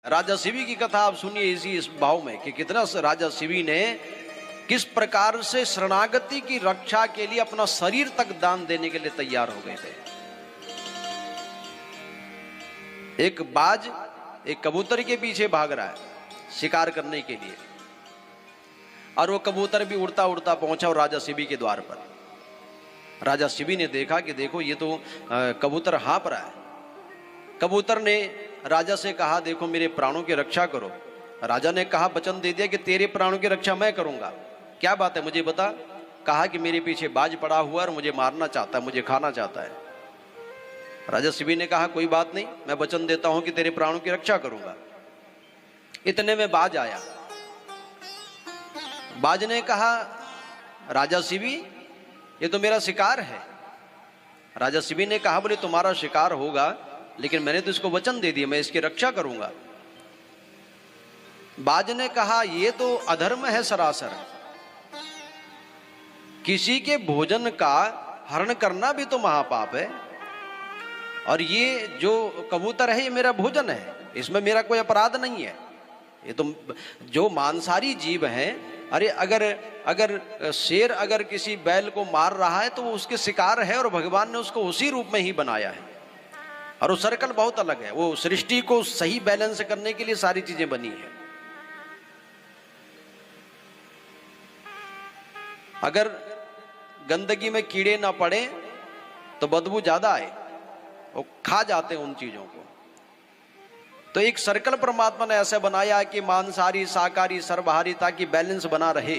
राजा शिवी की कथा आप सुनिए इसी इस भाव में कि कितना राजा शिवी ने किस प्रकार से शरणागति की रक्षा के लिए अपना शरीर तक दान देने के लिए तैयार हो गए थे। एक बाज एक कबूतर के पीछे भाग रहा है शिकार करने के लिए, और वो कबूतर भी उड़ता उड़ता पहुंचा और राजा शिवी के द्वार पर। राजा शिवी ने देखा कि देखो ये तो कबूतर हाँप रहा है। कबूतर ने राजा से कहा देखो मेरे प्राणों की रक्षा करो। राजा ने कहा वचन दे दिया कि तेरे प्राणों की रक्षा मैं करूंगा। क्या बात है मुझे बता। कहा कि मेरे पीछे बाज पड़ा हुआ और मुझे मारना चाहता है, मुझे खाना चाहता है। राजा शिवी ने कहा कोई बात नहीं, मैं वचन देता हूं कि तेरे प्राणों की रक्षा करूंगा। इतने में बाज आया। बाज ने कहा राजा शिवी ये तो मेरा शिकार है। राजा शिवी ने कहा बोले तुम्हारा शिकार होगा, लेकिन मैंने तो इसको वचन दे दिया मैं इसकी रक्षा करूंगा। बाज ने कहा ये तो अधर्म है सरासर, किसी के भोजन का हरण करना भी तो महापाप है, और ये जो कबूतर है ये मेरा भोजन है, इसमें मेरा कोई अपराध नहीं है। ये तो जो मांसाहारी जीव हैं, अरे अगर शेर अगर किसी बैल को मार रहा है तो वो उसके शिकार है, और भगवान ने उसको उसी रूप में ही बनाया है। और वो सर्कल बहुत अलग है, वो सृष्टि को सही बैलेंस करने के लिए सारी चीजें बनी है। अगर गंदगी में कीड़े ना पड़े तो बदबू ज्यादा आए, वो खा जाते हैं उन चीजों को। तो एक सर्कल परमात्मा ने ऐसा बनाया कि मांसाहारी शाकाहारी सर्वहारी, ताकि बैलेंस बना रहे।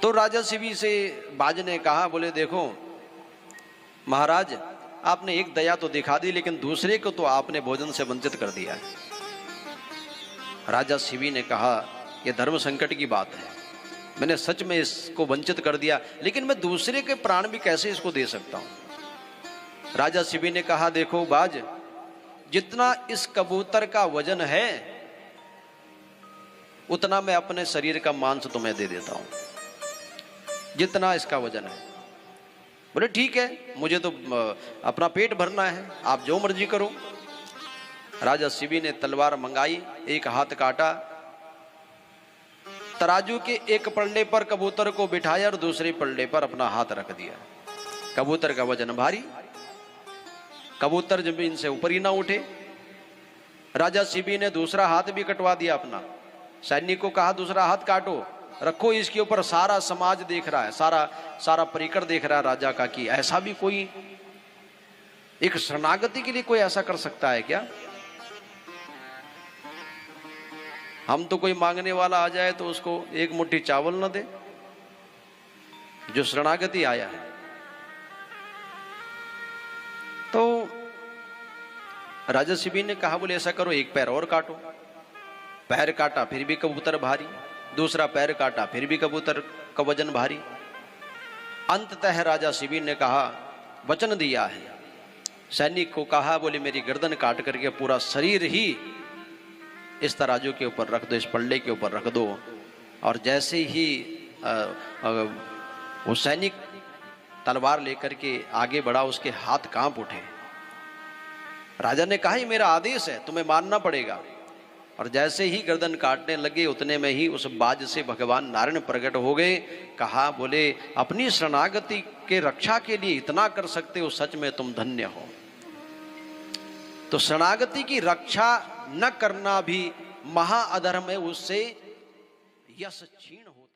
तो राजा शिवी से बाज ने कहा बोले देखो महाराज आपने एक दया तो दिखा दी, लेकिन दूसरे को तो आपने भोजन से वंचित कर दिया है। राजा शिवी ने कहा यह धर्म संकट की बात है, मैंने सच में इसको वंचित कर दिया, लेकिन मैं दूसरे के प्राण भी कैसे इसको दे सकता हूं। राजा शिवी ने कहा देखो बाज जितना इस कबूतर का वजन है उतना मैं अपने शरीर का मांस तुम्हें दे देता हूं, जितना इसका वजन है। बोले ठीक है मुझे तो अपना पेट भरना है, आप जो मर्जी करो। राजा शिवी ने तलवार मंगाई, एक हाथ काटा, तराजू के एक पल्ले पर कबूतर को बिठाया और दूसरे पल्ले पर अपना हाथ रख दिया। कबूतर का वजन भारी, कबूतर जमीन से ऊपर ही ना उठे। राजा शिवी ने दूसरा हाथ भी कटवा दिया अपना। सैनिक को कहा दूसरा हाथ काटो, रखो इसके ऊपर। सारा समाज देख रहा है, सारा परिकर देख रहा है राजा का कि ऐसा भी कोई एक शरणागति के लिए कोई ऐसा कर सकता है क्या। हम तो कोई मांगने वाला आ जाए तो उसको एक मुट्ठी चावल न दे, जो शरणागति आया है। तो राजा शिवी ने कहा बोले ऐसा करो एक पैर और काटो। पैर काटा फिर भी कबूतर भारी, दूसरा पैर काटा फिर भी कबूतर का वजन भारी। अंततः राजा शिवी ने कहा वचन दिया है। सैनिक को कहा बोले मेरी गर्दन काट करके पूरा शरीर ही इस तराजू के ऊपर रख दो, इस पल्ले के ऊपर रख दो। और जैसे ही वो सैनिक तलवार लेकर के आगे बढ़ा, उसके हाथ कांप उठे। राजा ने कहा ये मेरा आदेश है, तुम्हें मानना पड़ेगा। और जैसे ही गर्दन काटने लगे उतने में ही उस बाज से भगवान नारायण प्रकट हो गए। कहा बोले अपनी शरणागति के रक्षा के लिए इतना कर सकते हो, सच में तुम धन्य हो। तो शरणागति की रक्षा न करना भी महाअधर्म है, उससे यश क्षीण होता है।